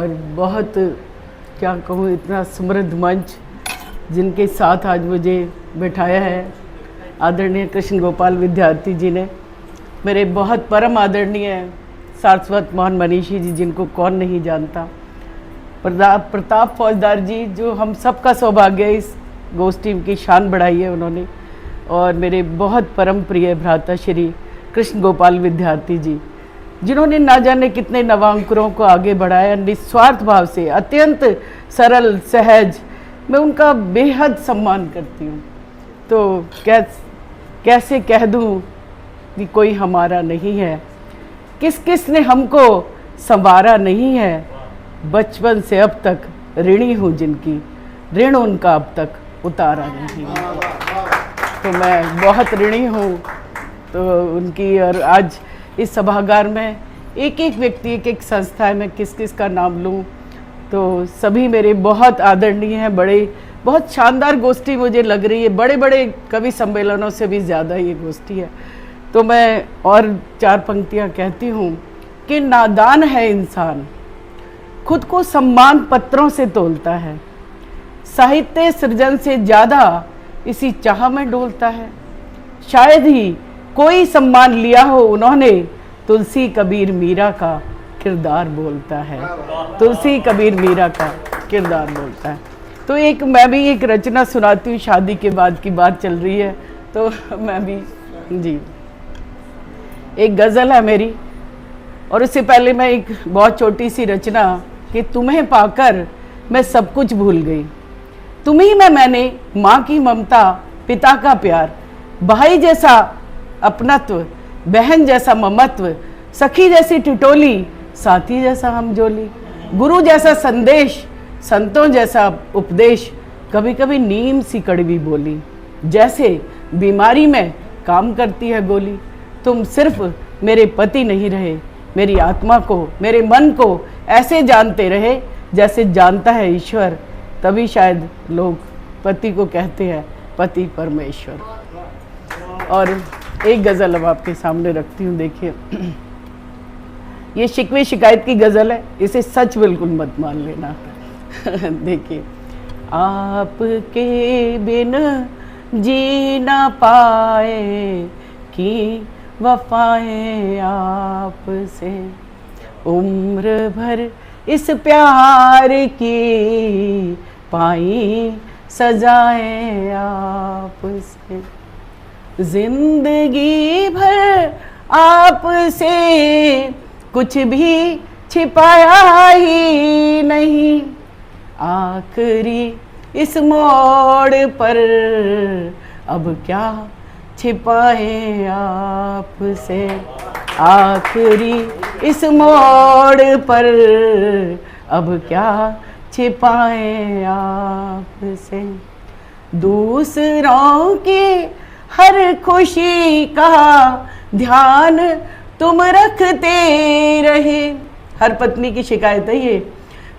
और बहुत क्या कहूँ, इतना समृद्ध मंच जिनके साथ आज मुझे बिठाया है आदरणीय कृष्ण गोपाल विद्यार्थी जी ने, मेरे बहुत परम आदरणीय सारस्वत मोहन मनीषी जी, जिनको कौन नहीं जानता, प्रताप फौजदार जी, जो हम सबका सौभाग्य है, इस गोष्ठी की शान बढ़ाई है उन्होंने, और मेरे बहुत परम प्रिय भ्राता श्री कृष्ण गोपाल विद्यार्थी जी, जिन्होंने ना जाने कितने नवांकुरों को आगे बढ़ाया निस्वार्थ भाव से, अत्यंत सरल सहज। मैं उनका बेहद सम्मान करती हूँ। तो कैसे कह दूँ कि कोई हमारा नहीं है, किस किस ने हमको संवारा नहीं है, बचपन से अब तक ऋणी हूँ जिनकी, ऋण उनका अब तक उतारा नहीं है। तो मैं बहुत ऋणी हूँ तो उनकी। और आज इस सभागार में एक एक व्यक्ति, एक एक संस्था है, मैं किस किस का नाम लूँ, तो सभी मेरे बहुत आदरणीय हैं। बहुत शानदार गोष्ठी मुझे लग रही है, बड़े बड़े कवि सम्मेलनों से भी ज़्यादा ये गोष्ठी है। तो मैं और चार पंक्तियाँ कहती हूँ कि नादान है इंसान, खुद को सम्मान पत्रों से तोलता है, साहित्य सृजन से ज़्यादा इसी चाह में डोलता है। शायद ही कोई सम्मान लिया हो उन्होंने, तुलसी कबीर मीरा का किरदार बोलता है, तुलसी कबीर मीरा का किरदार बोलता है। तो मैं भी एक रचना सुनाती हूँ, शादी के बाद की बात चल रही है तो मैं भी जी, एक गज़ल है मेरी। और उससे पहले मैं एक बहुत छोटी सी रचना कि तुम्हें पाकर मैं सब कुछ भूल गई, तुम्ही में मैंने माँ की ममता, पिता का प्यार, भाई जैसा अपनत्व, बहन जैसा ममत्व, सखी जैसी टिटोली, साथी जैसा हमजोली, गुरु जैसा संदेश, संतों जैसा उपदेश, कभी कभी नीम सी कड़वी बोली, जैसे बीमारी में काम करती है गोली। तुम सिर्फ मेरे पति नहीं रहे, मेरी आत्मा को, मेरे मन को ऐसे जानते रहे जैसे जानता है ईश्वर, तभी शायद लोग पति को कहते हैं पति परमेश्वर। और एक गज़ल अब आपके सामने रखती हूँ, देखिए। ये शिकवे शिकायत की गज़ल है, इसे सच बिल्कुल मत मान लेना। देखिए, आपके बिन जी ना पाए कि वफाएं आपसे, उम्र भर इस प्यार की पाई सजाएं आपसे, जिंदगी भर आपसे कुछ भी छिपाया ही नहीं, आखिरी इस मोड़ पर अब क्या छिपाए आपसे, आखिरी इस मोड़ पर अब क्या छिपाए आपसे। दूसरों की हर खुशी का ध्यान तुम रखते रहे, हर पत्नी की शिकायत है ये,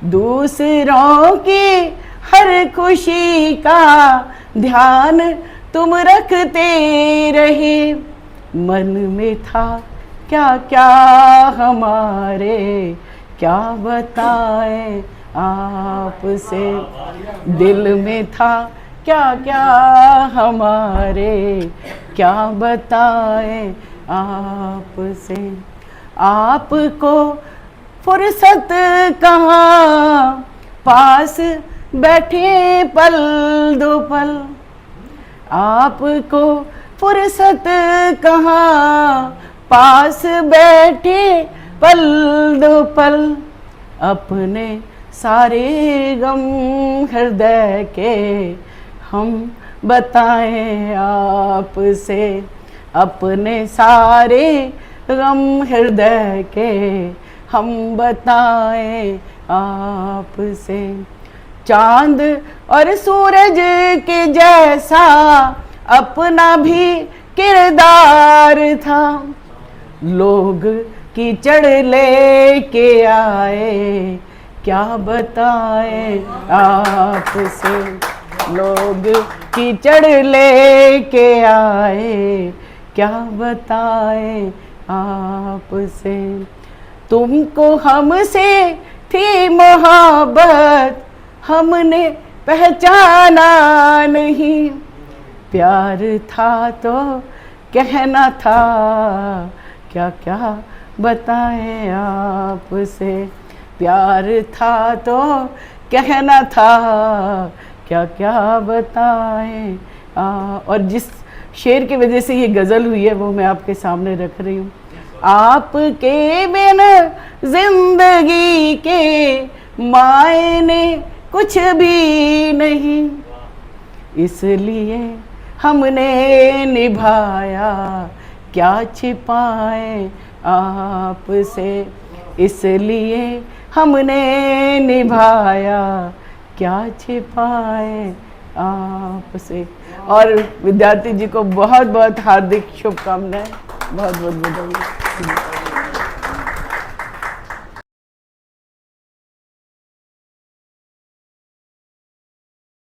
दूसरों की हर खुशी का ध्यान तुम रखते रहे, मन में था क्या क्या हमारे, क्या बताएं आपसे, दिल में था क्या क्या हमारे, क्या बताएं आपसे। आपको फुर्सत कहाँ, पास बैठे पल दो पल, आपको फुर्सत कहाँ, पास बैठे पल दो पल, अपने सारे गम हृदय के हम बताएं आपसे, अपने सारे गम हृदय के हम बताएं आपसे। चांद और सूरज के जैसा अपना भी किरदार था, लोग कीचड़ लेके आए, क्या बताएं आपसे, लोग कीचड़ लेके आए, क्या बताएं आपसे। तुमको हमसे थी मोहब्बत हमने पहचाना नहीं, प्यार था तो कहना था, क्या क्या बताएं आपसे, प्यार था तो कहना था, क्या क्या बताएं और जिस शेर की वजह से ये गज़ल हुई है वो मैं आपके सामने रख रही हूँ। आपके बिना जिंदगी के मायने कुछ भी नहीं, इसलिए हमने निभाया, क्या छिपाए आपसे, इसलिए हमने निभाया, क्या छिपाए आपसे। और विद्यार्थी जी को बहुत बहुत हार्दिक शुभकामनाएं, बहुत बहुत बधाई।